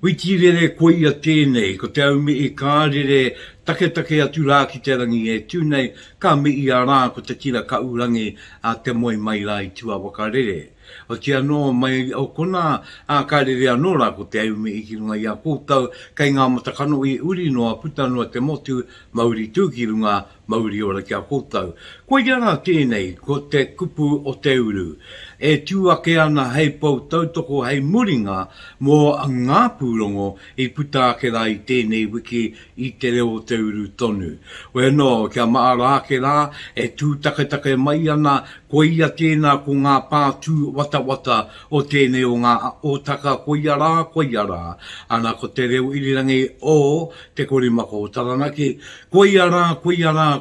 Wiki rere koe ia tēnei, ko te au me I kārere take atu rā ki te rangi e tūnei, ka me I a rā ko te kira ka urangi a te moe mai rā I tua wakarere. O te anō mai o kona a kārere anō rā ko te au me I ki runga I a kōtau, kai ngā matakano I uri noa puta noa te motu mauri tū ki runga mauri ora ki a kōtau. Koe ia rā tēnei, ko te kupu o te uru. E tūake ana hei pau tautoko hei muringa mō ngā pūrongo I puta ake rā I tēnei wiki I te reo o te uru tonu. Oe no, kia maara ake rā, e tū take mai ana, ko ia tēnā ko ngā pātū wata o tēnei o ngā ōtaka ko ia rā, ana ko te reo irirangi o te korimako o Taranaki, ko ia rā,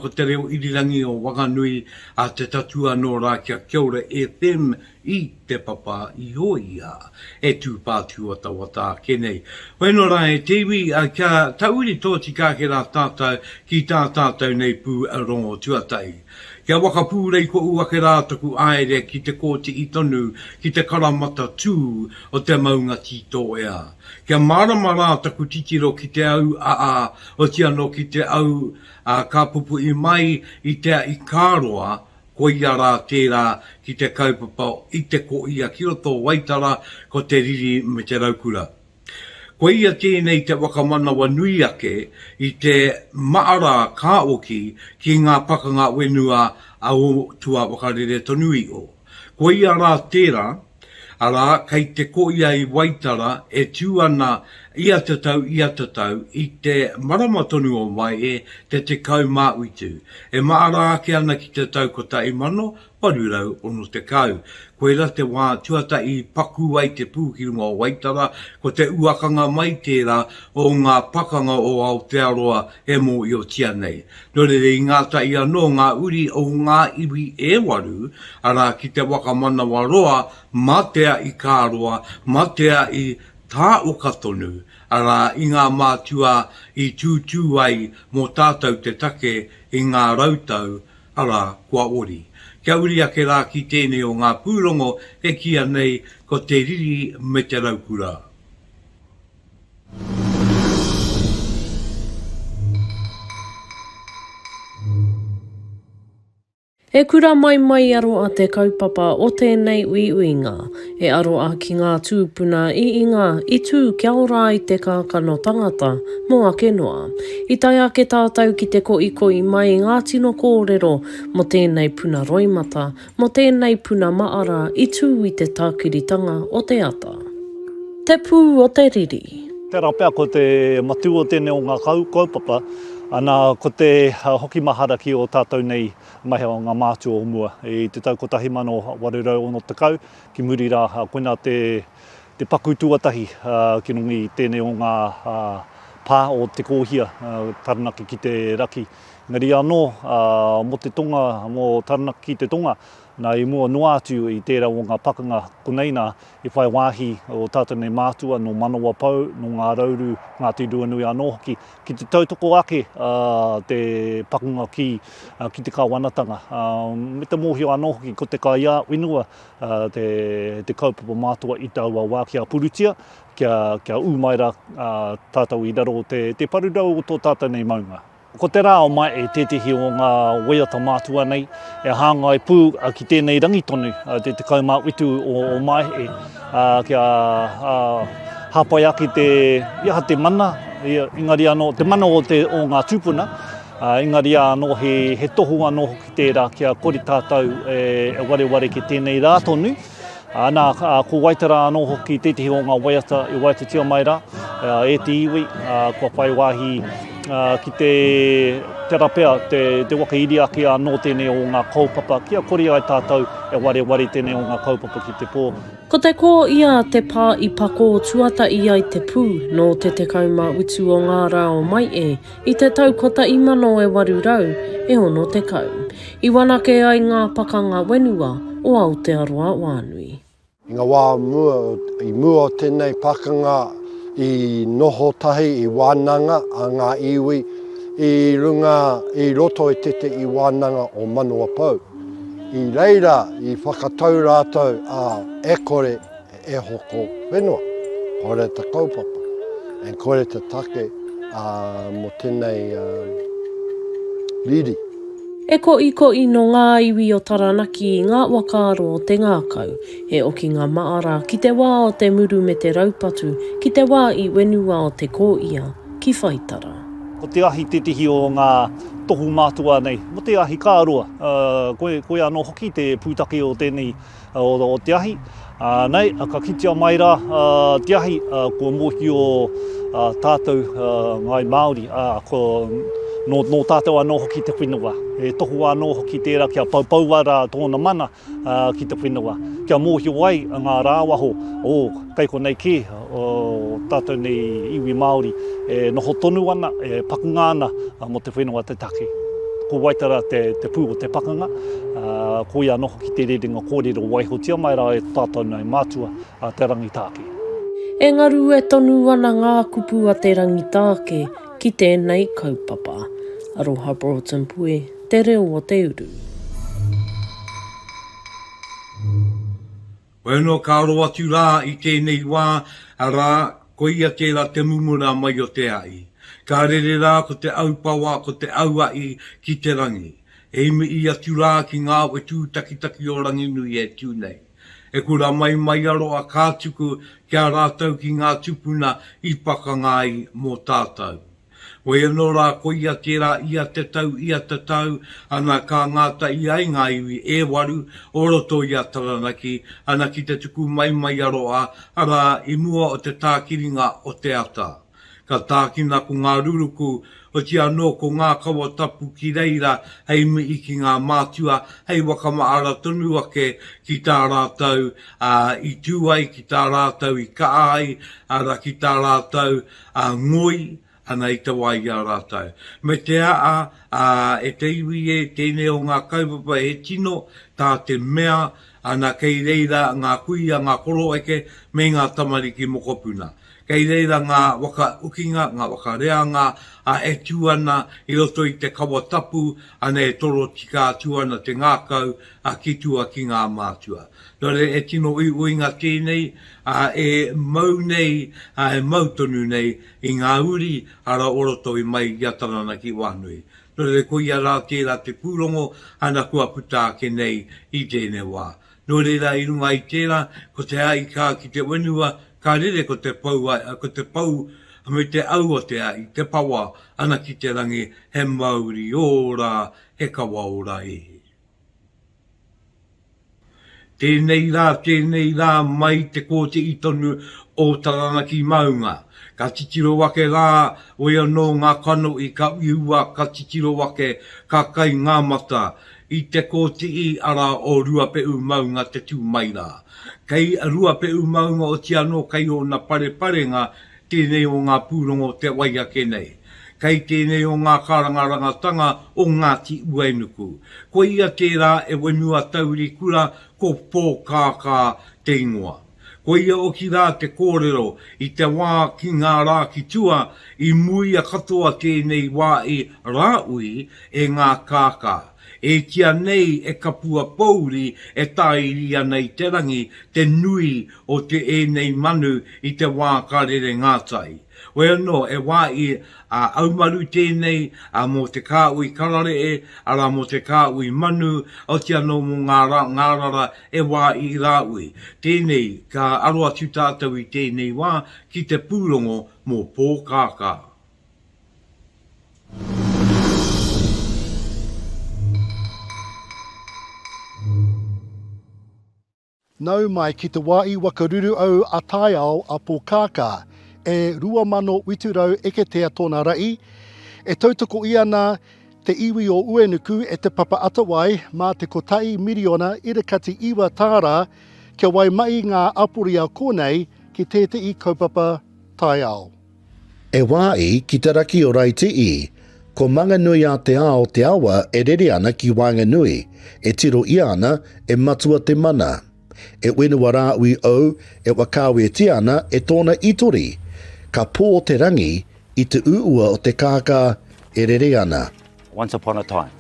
ko te reo irirangi o whānui a te tatua no rā kia ora e them I te papa I hoia, e tū pātū wata kenei. Weno rā e tewi, kia tauri tōti kāke rā tātou ki tā tātou nei pū a rongo tuatai. Kia wakapūrei ko uake rā taku aere ki te kōti I tonu, ki te karamata tū o te maunga tito ea. Kia marama rā taku titiro ki te au o tia no ki te au ka pupu I mai I te I kāroa, ko ia rā tērā ki te kaupapa I te ko ia ki roto waitara ko te riri me te raukura. Ko ia tēnei te wakamanawa nui ake I te maara kāoki ki ngā pakanga wenua a o tua wakarere tonui o. Ko ia rā tērā, ara kei te ko ia I waitara e tū ana ia te tau I te marama tonu o mai te kau mā uitu. E maara ake ana ki te tau ko tai mano, parurau ono te kau. Koe ra te wā tuata I paku ai te pū ki runga o waitara, ko te uakanga mai tērā o ngā pakanga o Aotearoa e mō I o tia nei. Nore rei ngāta I anō ngā uri o ngā iwi e waru, ara ki te wakamanawa roa, matea I kāroa, matea I tā o katonu, ara I ngā mātua I tūtū ai mō tātou te take I ngā rautau, ara kua ori. Kia uri ake rā ki tēnei o ngā pūrongo e kia nei ko te riri me te raukura. E kura mai aro a te kaupapa o tēnei uiuinga, e aro a ki ngā tūpuna I ngā I tū kia ora I te kākano tangata mō ake noa. I tai ake tātou ki te koi mai ngā tino kōrero mo tēnei puna roimata, mo tēnei puna maara I tū I te tākiritanga o te ata. Te pū o te riri. Tērā pēr ko te matu o tēnei o ngā kaupapa, ana ko te hoki maharaki o tātou nei mahi o ngā mātua o mua. I te tau kotahi mano warurau ono te kau, ki muri rā koina te paku tuatahi ki nungi tēnei o ngā pā o te kōhia, Taranaki ki te raki. Ngari anō, mo te tonga, mo Taranaki ki te tonga, nā I mua noa atu I tērā o ngā pakanga kuneina I whai wāhi o tātou nei mātua no manawa pau, no ngā rauru, ngā tirua nui anō hoki. Ki te tautoko ake te pakanga ki te kāwanatanga. Me te mōhio anō hoki ko te kāia whenua te kaupapa mātua I taua wā kia purutia, kia umaira tātou I raro te parurau o tō tātou nei maunga. Ko te rā o mai e tētihi o ngā waiata mātua nei, e hāngai pū ki tēnei rangitonu, te kaumā witu o mai kia hāpai ake te mana, ingari anō, te mana o ngā tūpuna, ingari anō he tohu anō ki tērā kia kori tātou e wareware ki tēnei rātonu. Ana ko waitara anō hoki tētihi o ngā waiata I waita tia mai rā, e te iwi, kua whai wāhi ki te rapea, te waka iri ake anō tēnei o ngā kaupapa, kia kori ai tātou e wareware tēnei o ngā kaupapa ki te pō. Ko te kō ia te pā I pako tuata I ai te pū no te kauma utu o ngā rā o mai I te taukota I mano e warurau e ono te kau. I wanake ai ngā pakanga wenua o Aotearoa whānui. I ngā wā I mua o tēnei pakanga I noho tahi I wānanga a ngā iwi I runga I roto e tete I wānanga o Manu Apau. I reira I whakatau rātou a e kore e hoko whenua. Hore te kaupapa. and koere te take mo tēnei Riri. E ko i no ngā iwi o Taranaki i ngā wakaaro o te ngākau, he oki ngā maara ki te wā o te muru me te raupatu, ki te wā i wenua o te kōia, ki whaitara. Ko te ahi te tihi o ngā tohu mātua nei, mo te ahi kārua. Koe anō hoki te pūtake o tēnei o te ahi. Nei, ka kitia mai rā, te ahi ko mohi o tātou ngai Māori, no tātou anō hoki te whenua. E tohu anō hoki tērā kia paupau ara tōna mana ki te whenua. Kia mōhio ai ngā rāwaho, kei ko nei ke, o tātou nei iwi Māori, e noho tonu ana, e pakanga ana mo te whenua te take. Ko waitara te pū o te pakanga, ko ia noho ki te rerenga kōrero waihotia mai rā e tātou nei mātua te rangitake. Engaru e tonu ana ngā kupu a te rangitake ki tēnei kaupapa. Rauru Broughton pue, te reo o te uru. Weno ka aro atu rā i tēnei wā, a rā, ko ia tērā te mumura mai o te ai. Ka rere rā ko te aupawa, ko te auai ki te rangi. E imi i atu rā ki ngā wetu taki o rangi nui e tūnei. E kura mai aro a kātuku kia rātau ki ngā tupuna i pakangai mō tātou. Wei anō rā ko ia tērā ia te tau, ana ka ngāta i ai ngā iwi e waru o roto ia Taranaki, ana ki te tuku mai aro a, ara i mua o te tākiringa o te ata. Ka tākina ko ngā ruruku, o ti anō ko ngā kawa tapu ki reira, hei mi i ki ngā mātua, hei wakamaara tonu ake ki tā rātau i tūai, ki tā rātau i kaai, ara ki tā rātau ngoi, ana i te wai a rātau. Me te e te iwi e tēnei o ngā kaupapa e tino, tā te mea, ana kei reira ngā kuia, ngā koro eke, me ngā tamariki mokopuna. Kei reira ngā waka ukinga, ngā waka reanga, e tuana i roto i te kawa tapu, ana e toro tika tuana te ngākau, ki tua ki ngā mātua. Nore e tino uinga tēnei, e mau nei, e mau tonu nei, i ngā uri, ara oroto i mai i Taranaki whānui. Nore ko ia rā tērā te pūrongo, ana kua puta ke nei i tēnei wā. Nore rā i runga i tērā, ko te ai kā ki te wenua, ka rere ko te pau, me te au o te ai, te pawa, ana ki te rangi, he mauri ora, he kawa ora e. Tēnei rā mai te kōte i tonu o Taranaki maunga. Ka titiro wake rā, oi anō ngā kano i ka iua, ka titiro wake, ka kai ngā mata, i te kōte i ara o ruapeu maunga te tū mai rā. Kei ruapeu maunga o ti anō kai o na pareparenga, tēnei o ngā pūrongo te waiake nei. Kei tēnei o ngā karangarangatanga o Ngāti Uenuku. Ko ia tērā e wenua tauri kura ko Pōkākā te ingoa. Ko ia oki rā te kōrero i te wā ki ngā rā ki tua i mui a katoa tēnei wā i Raui e ngā kākā. E kia nei e kapua pouri e tāiria nei te rangi te nui o te e nei manu i te wā karere ngātai. Wea no, e wā i aumaru tēnei mō te kāui karare e, ara mō te kāui manu, o te anō mō ngā rara e wā i rāui. Tēnei, ka aro atu tātou i tēnei wā ki te pūrongo mō Pōkākā. Nau mai ki te wā i wakaruru au a tai ao a Pōkākā, e 2020 eketea tōna rai, e tautoko i ana te iwi o Uenuku e te papa atawai mā te kotai miriona irakati iwa tāra kia wai mai ngā apuria konei ki tētei kaupapa tai ao. E wā i ki te raki o Rautuaki, ko manganui a te ao te awa e rere ana ki Whanganui, e tiro i ana e matua te mana. E wenua rā ui au e wakawe te ana e tōna itori, ka pō te rangi i te uua o te kākā e rere ana. Once upon a time,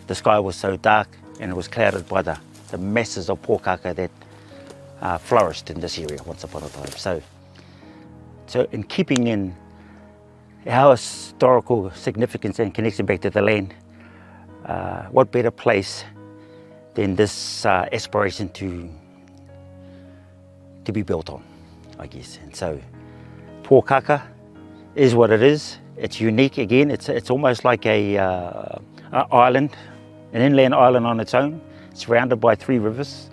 the sky was so dark and it was clouded by the masses of Pōkākā that flourished in this area once upon a time. So So in keeping in our historical significance and connection back to the land, what better place than this aspiration to be built on, I guess. And so Pōkākā is what it is. It's unique again. It's almost like a island, an inland island on its own, surrounded by 3 rivers,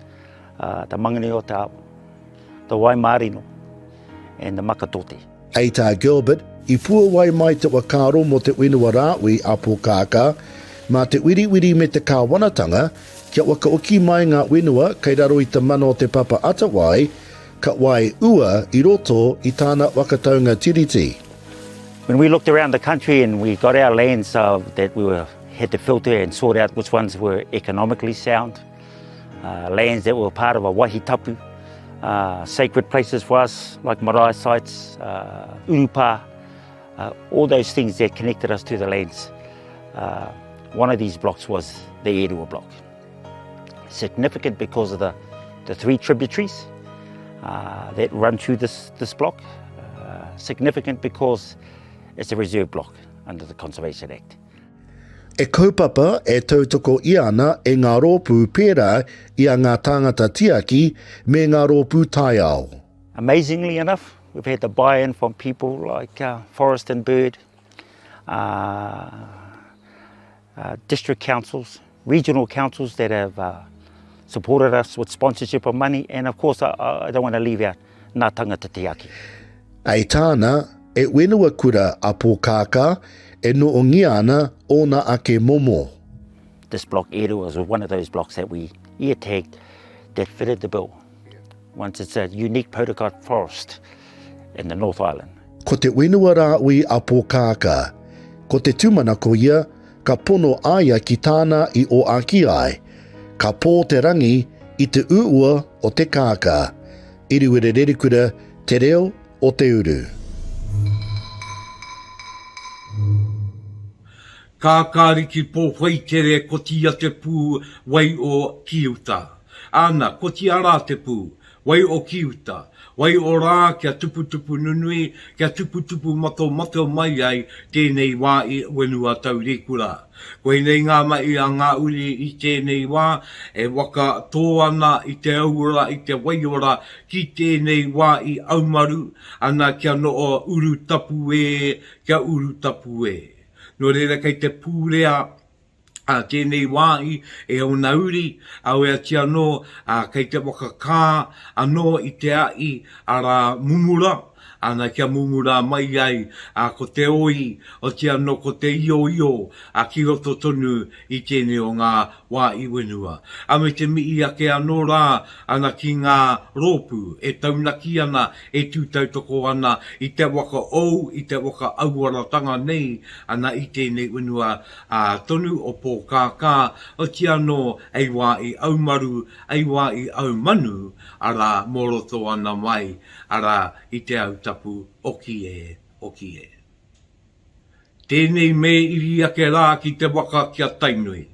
the Mangani o te Au, the Waimarino, and the Makatote. Ei tā Gilbert, I pua wai mai te wakaro mo te whenua rāui a Pōkākā, mā te wiriwiri me te kāwanatanga, kia wakaoki mai ngā whenua kei raro I te mana o te papa atawai, ka wai ua I roto I tāna wakataunga tiriti. When we looked around the country and we got our lands that we had to filter and sort out which ones were economically sound, lands that were part of a wahi tapu, sacred places for us like marae sites, urupa, all those things that connected us to the lands. One of these blocks was the REO O te URU block. Significant because of the 3 tributaries that run through this block. Significant because it's a reserve block under the Conservation Act. E kaupapa e tautoko I ana e ngā rōpū pērā I a ngā tāngata tiaki me ngā rōpū taiao. Amazingly enough, we've had the buy-in from people like Forest and Bird, district councils, regional councils that have supported us with sponsorship of money, and of course I don't want to leave out ngā tangata tiaki. Ei tāna, e whenua kura a Pōkākā, e no o ngia ana ona ake momo. This block, REO, was one of those blocks that we ear-tagged that fitted the bill. Once it's a unique podocarp forest in the North Island. Ko te whenua rāui a Pōkākā, ko te tūmana ko ia, ka pono aia ki tāna I o aki ai, ka pō te rangi I te uua o te kākā, iriwere rerikura te reo o te uru. Ka kāriki pō whaitere ko tia te pū wai o kiuta. Ana, ko tia rā te pū, wai o kiuta. Wai o rā kia tupu nunui, kia tupu mato mai ai tēnei wā I whenua tau rekura. Koe nei ngā mai a ngā uri I tēnei wā, e waka tō ana I te aura, I te waiora, ki tēnei wā I aumaru, ana kia no o uru tapu kia uru tapu No reira kei te pūrea a tēnei wāi e o nauri, au ea tia no kei te whakakā anō I te ai a rā mumura, ana kia mumura mai ai ko te oi o tia no ko te io ki roto tonu I tēnei o ngā wāi whenua. A me te mii ake anō rā ana ki ngā rōpū e taunaki ana e tūtautoko ana I te waka ou, I te waka āhuatanga nei ana I tēnei whenua tonu o Pōkākā o tia no ei wāi aumaru, ei wāi au manu ara moroto ana mai ara I te au tapu oki e. Tēnei me iri ake rā ki te waka kia tainui.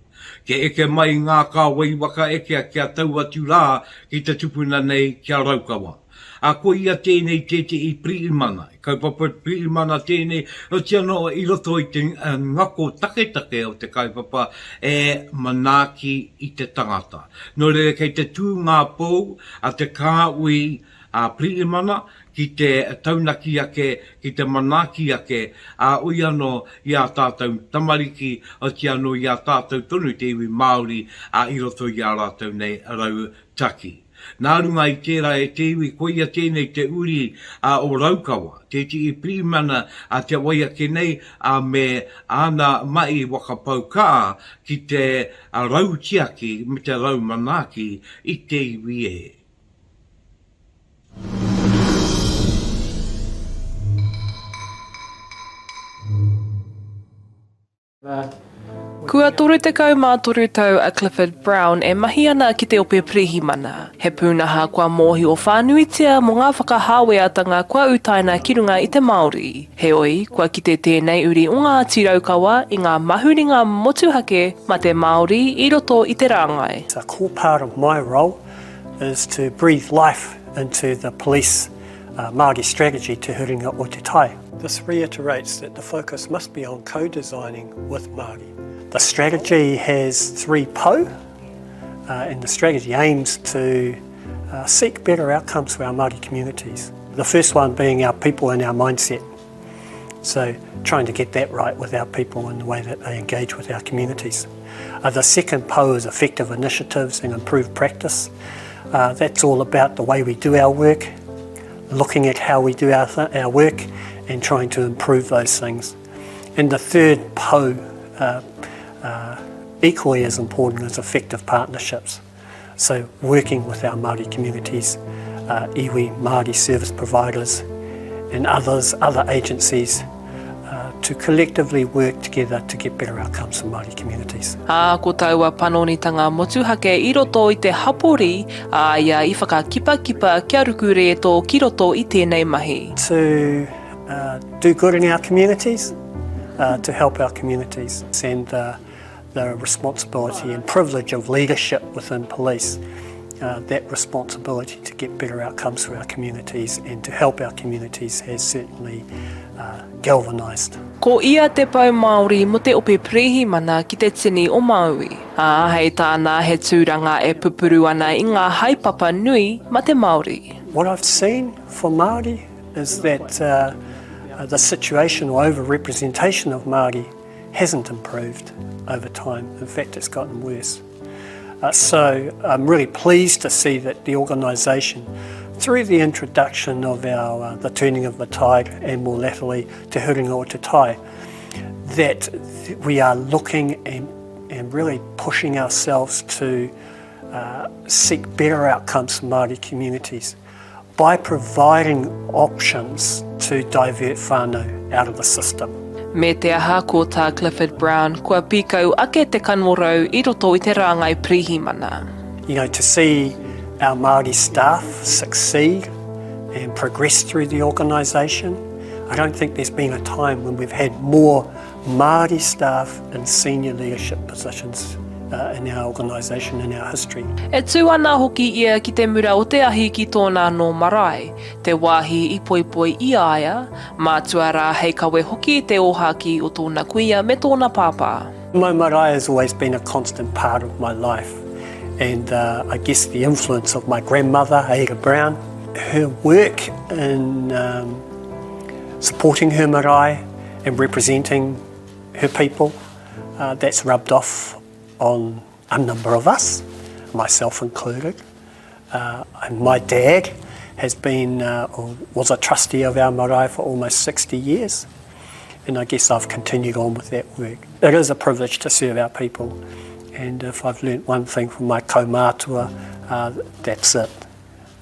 Ke eke mai ngā kāwai waka eke kia tau atu rā ki te tupuna nei kia Raukura. A ko ia tēnei tete I priimana, kaupapa priimana tēnei, o tia no I roto I te ngako take o te kaupapa e manaki I te tangata. No re kei te tū ngā pou a te kāui a priimana, ki te taunaki ake, ki te manaki ake, a ui ano I a tātou tamariki, o ti ano I a tātou tonu te iwi Māori, a I roto I a rātou nei Rautuaki. Nā runga I tērā e te iwi koia tēnei te uri o Raukura, te I primana a te waia ke nei a me ana mai whakapaoho ki te Rautuaki me te raumanaki I te iwi e. Kua toru te kau mātoru tau a Clifford Brown e mahi ana ki te ope prihimana. He pūnaha kua mōhi o whānuitia mō ngā whakahāweatanga kua utaina ki runga I te Māori. He oi, kua kite tēnei uri o ngā tiraukawa I ngā mahuringa motuhake ma te Māori I roto I te rāngai. A core part of my role is to breathe life into the police Māori strategy Te Huringa o Te Tai. This reiterates that the focus must be on co-designing with Māori. The strategy has 3 pō, and the strategy aims to seek better outcomes for our Māori communities. The first one being our people and our mindset. So trying to get that right with our people and the way that they engage with our communities. The second pō is effective initiatives and improved practice. That's all about the way we do our work, looking at how we do our work and trying to improve those things. And the third pō, equally as important, is effective partnerships. So working with our Māori communities, iwi Māori service providers and other agencies to collectively work together to get better outcomes for Māori communities. Ko taua panonitanga motuhake I roto I te hapori, ia I whakakipakipa kia rukure tō ki roto I tēnei mahi. To do good in our communities, to help our communities, and the responsibility and privilege of leadership within police, that responsibility to get better outcomes for our communities and to help our communities has certainly galvanised. Ko ia te pau Māori mo te ope prehi mana ki te tini o Maui. Hei tāna he tūranga e pupuru ana I ngā haipapa nui ma te Māori. What I've seen for Māori is that the situation or over-representation of Māori hasn't improved over time. In fact, it's gotten worse. So I'm really pleased to see that the organisation, through the introduction of the turning of the tide and more latterly Te Huringa o Te Tai, that we are looking and really pushing ourselves to seek better outcomes for Māori communities by providing options to divert whānau out of the system. Me te aha ko tā Clifford Brown, kua pīkau ake te kanorau I roto I te rāngai prihi mana. You know, to see our Māori staff succeed and progress through the organisation. I don't think there's been a time when we've had more Māori staff in senior leadership positions in our organisation, in our history. E tū ana hoki ia ki te mura o te ahi ki tōna no marae, te wāhi I poipoi I aia, mātua rā hei kawe hoki te ohaki o tōna kuia me tōna pāpā. My marae has always been a constant part of my life. And I guess the influence of my grandmother, Rauru Brown, her work in supporting her marae and representing her people, that's rubbed off on a number of us, myself included. And my dad has been, or was a trustee of our marae for almost 60 years. And I guess I've continued on with that work. It is a privilege to serve our people. And if I've learnt one thing from my kaumātua, that's it.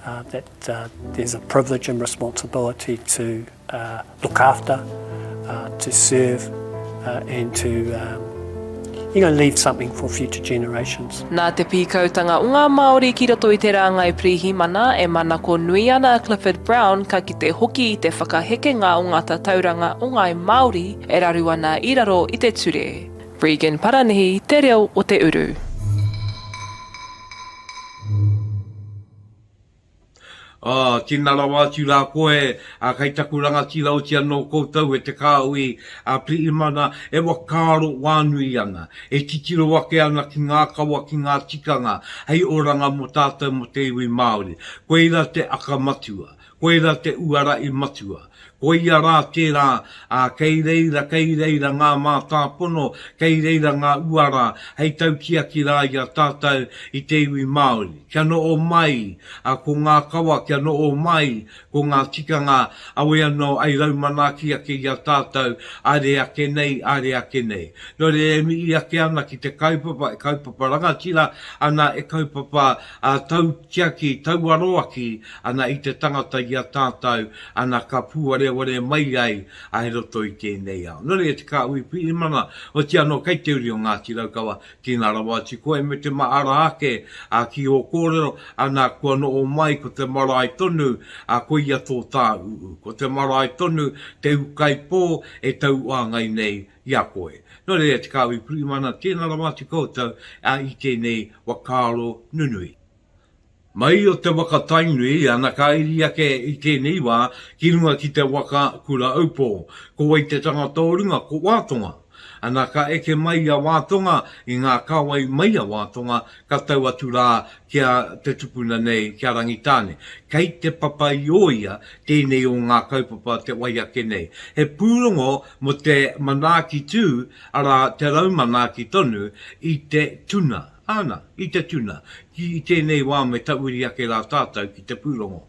That there's a privilege and responsibility to look after, to serve, and to leave something for future generations. Nā te pīkautanga o ngā Māori ki roto I te rāngai prihi mana e mana ko nui ana Clifford Brown ka ki te hoki I te whakahekenga o ngā tauranga o ngai Māori e raru ana I raro I te ture. Regan Paranihi, te reo o te uru. Tina rawa atu rā koe, kai takuranga tira o tia no koutou e te kāui, piri mana e wakaro whānui ana, e titiro wake ana ki ngā kawa ki ngā tikanga, hei oranga mo tātou mo te iwi Māori. Koeira te akamatua, koeira te uara I matua. Koia rā tērā, kei reira ngā mātāpono, kei reira ngā uara, hei tau kia ki rā ia tātou I te iwi Māori. Kia no o mai, ko ngā kawa, kia no o mai, ko ngā tikanga, awe anō ai raumanaki ake ia tātou, are ake nei. No re e mi I ake ana ki te kaupapa, ranga tira, ana e kaupapa tau tiaki, tau aroaki, ana I te tangata ia tātou, ana ka pūare ware mai ai he roto I tēnei au. Nore e te kāui piri mana o te anō kei te uri o Ngāti Raukawa ki ngā rawa ati koe me te maara ake ki o kōrero ana kua no o mai ko te marae tonu ko ia tō tā uu. Ko te marae tonu te ukai pō e tau ngai nei ia koe. Nore e te kāui piri mana tēnā rawa ati koutou I tēnei wakaro nunui. Mai o te waka tainui, ana ka iri ake I tēnei wā, ki runga ki te waka kura aupo, ko wai te tangata o runga, ko wātonga. Ana ka eke mai a wātonga, I ngā kāwai mai a wātonga, ka tau atu rā kia te tupuna nei, kia rangitāne. Kei te papa I oia, tēnei o ngā kaupapa te wai ake nei. He pūrongo mo te manaki tū, ara te rau manaki tonu, I te tuna. Ana, I te tuna, ki tēnei wā me tauiri ake rā tātou ki te pūrongo.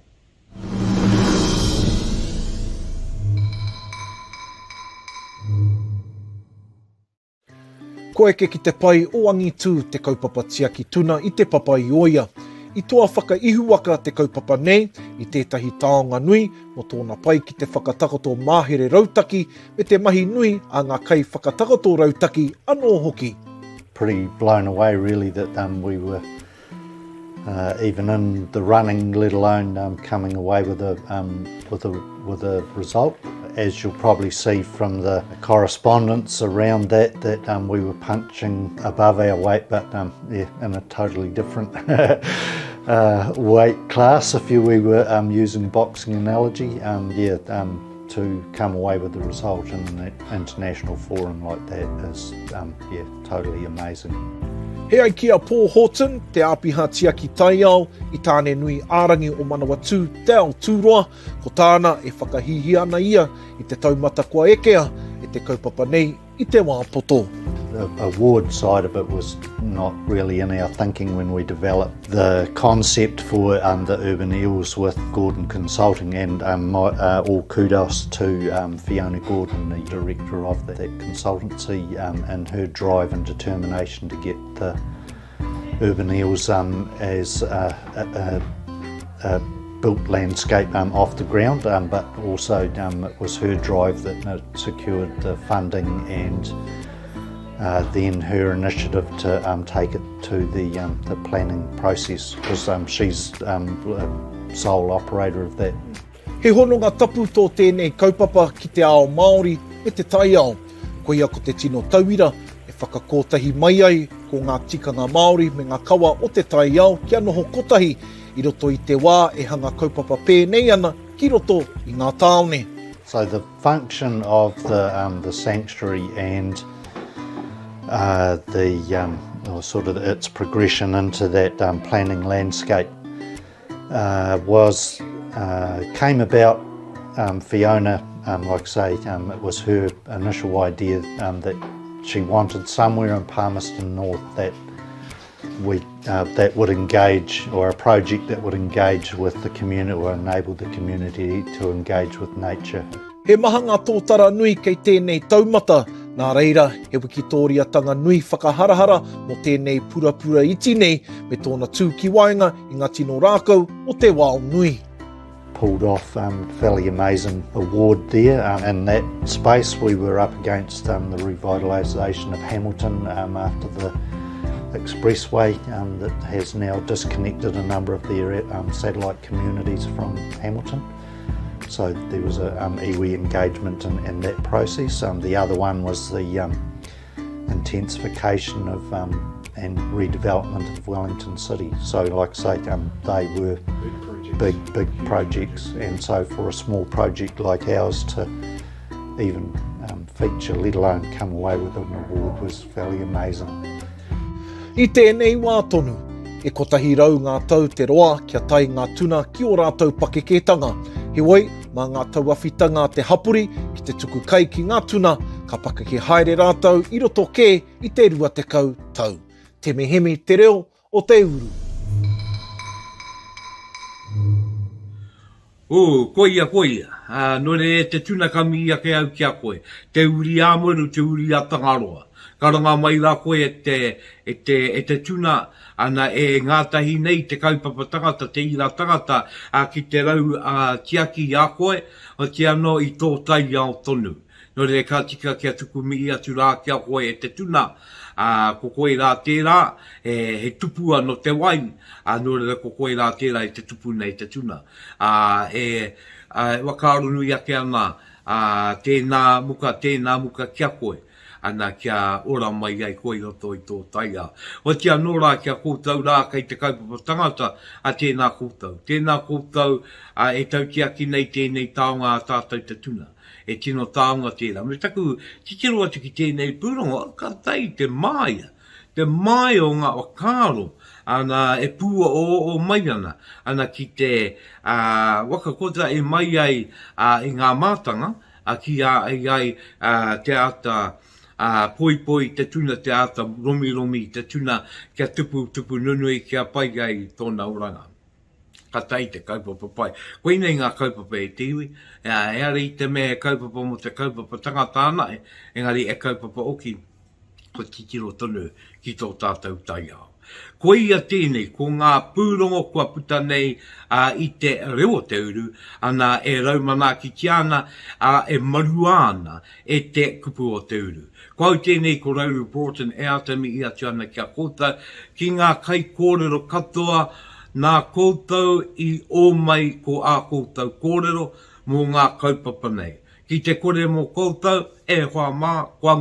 Ko eke ki te pai o angi tū te kaupapa tia ki tuna I te papa I oia. I toa whakaihuaka te kaupapa nei, I tētahi taonga nui, mo tōna pai ki te whakatakato māhere Rautaki, me te mahi nui a ngā kai whakatakato Rautaki anō hoki. Pretty blown away really that we were even in the running, let alone coming away with a result. As you'll probably see from the correspondence around that we were punching above our weight, but yeah, in a totally different weight class. If we were using boxing analogy, to come away with the result in an international forum like that is totally amazing. He ai kia Paul Horton, te āpiha tia ki tai au, I tāne nui ārangi o Manawatu, te ao tūroa, ko tāna e whakahihi ana ia, I te taumata kua ekea, e te kaupapa nei, I te wā poto. The award side of it was not really in our thinking when we developed the concept for the urban eels with Gordon Consulting, and all kudos to Fiona Gordon, the director of that consultancy, and her drive and determination to get the urban eels as a built landscape off the ground, but also it was her drive that secured the funding and then her initiative to take it to the planning process, because she's sole operator of that. He hononga tapu tō tēnei kaupapa ki te ao Māori me te tai ao. Ko ia ko te tino tauira, e whakakotahi mai ai ko ngā tikanga Māori me ngā kawa o te tai ao kia noho kotahi, I roto I te wā e hanga kaupapa pēnei ana ki roto I ngā tāone. So the function of the sanctuary and sort of its progression into that planning landscape came about Fiona, like I say, it was her initial idea that she wanted somewhere in Palmerston North that would engage, or a project that would engage with the community or enable the community to engage with nature. He maha ngā tōtara nui kei tēnei taumata, nā reira he wikitōriatanga nui whakaharahara mo tēnei purapura iti nei me tōna tū ki waenga I ngā tino rākau o te wao nui. Pulled off fairly amazing award there. In that space we were up against the revitalisation of Hamilton after the expressway that has now disconnected a number of their satellite communities from Hamilton. So there was a iwi engagement in that process. The other one was the intensification of and redevelopment of Wellington City. So like I say, they were big projects, and so for a small project like ours to even feature, let alone come away with an award, was fairly amazing. I tēnei wā tonu, e kotahi rau ngā tau te roa kia tai ngā tuna ki o rātou pakeketanga. He wai, mā ngā tauawhitanga te hapuri ki te tuku kai ki ngā tuna, ka pakeke haere rātou I roto kē I te 20 tau. Te mehemi te reo o te uru. Koia. Nore te tuna kami ake au kia koe. Te uri āmuru, te uri a tangaroa. Karanga mai la koe e te tuna ana e ngātahi nei te kaupapa tangata, te ira tangata ki te rau tiaki a koe, o te ano I tō tai ao tonu. No re ka tika kia tuku mi atu rā kia koe e te tuna, ko koe rā tērā, he tupu no te wai, no re ko koe rā tērā e te tupu nei te tuna. Wakarunui ake ana, tēnā muka kia koe. ana kia ora mai ai koe roto I tō taia. Wa tia nora kia kōtau rā kei te kaupapa tangata a tēnā kōtau. Tēnā kōtau e tau ki aki nei tēnei taonga a tātou te tuna. E tino taonga tērā. Me taku titiro atu ki tēnei pūrongo, ka tai te maia. Te mai o ngā wakaro. Ana e pua o mai ana. Ana ki te wakakota e mai ai I ngā mātanga. A ki ai te ata poi te tuna te ata romi te tuna kia tupu nunui kia pai ai tōna oranga. Ka tai te kaupapa pai. Koe nei ngā kaupapa e tiwi. E ari te mea kaupapa mo te kaupapa tangata ana engari e kaupapa oki ko titiro tonu ki tō tātou tai ao. Ko ia tēnei, ko ngā pūrongo kua puta nei I te reo o te uru, ana e raumana ki tiana, e maruana e te kupu o te uru. Ko au tēnei ko Rauru Broughton e atami I atu ana kia kōta, ki ngā kai kōrero katoa, nā kōtau I o mai ko a kōtau kōrero mō ngā kaupapa nei. Ki te kore mō kōtau, e hoa mā, kua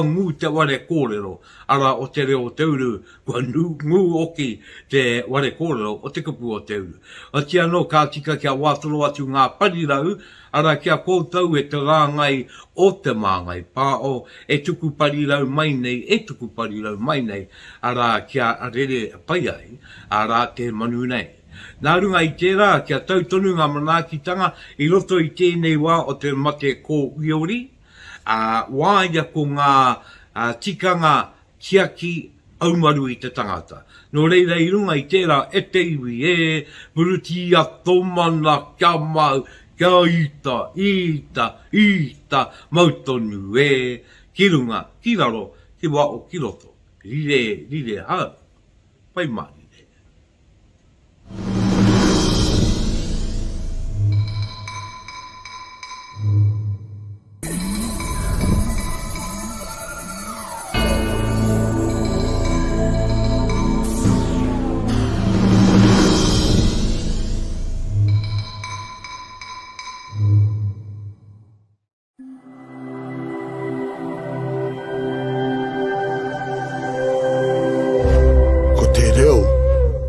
ngū te ware kōrero, ara o te reo o te uru, kua ngū oki te ware kōrero o te kupu o te uru. O tia no ka tika kia wātoro atu ngā parirau, ara kia kōtau e te rāngai o te māngai pāo, e tuku parirau mai nei, ara kia rere pai ai, ara te manu nei. Nā runga I tērā, kia tautonu ngā manaakitanga, I roto I tēnei wā o te mate ko Iori, wāia ko ngā tikanga kiaki aumaru I te tangata. No reira I runga I tērā e te iwi muruti a tomana kia mau, kia ita, mautonu ki runga, ki raro, ki wā o ki roto. Rire hau, pai mani.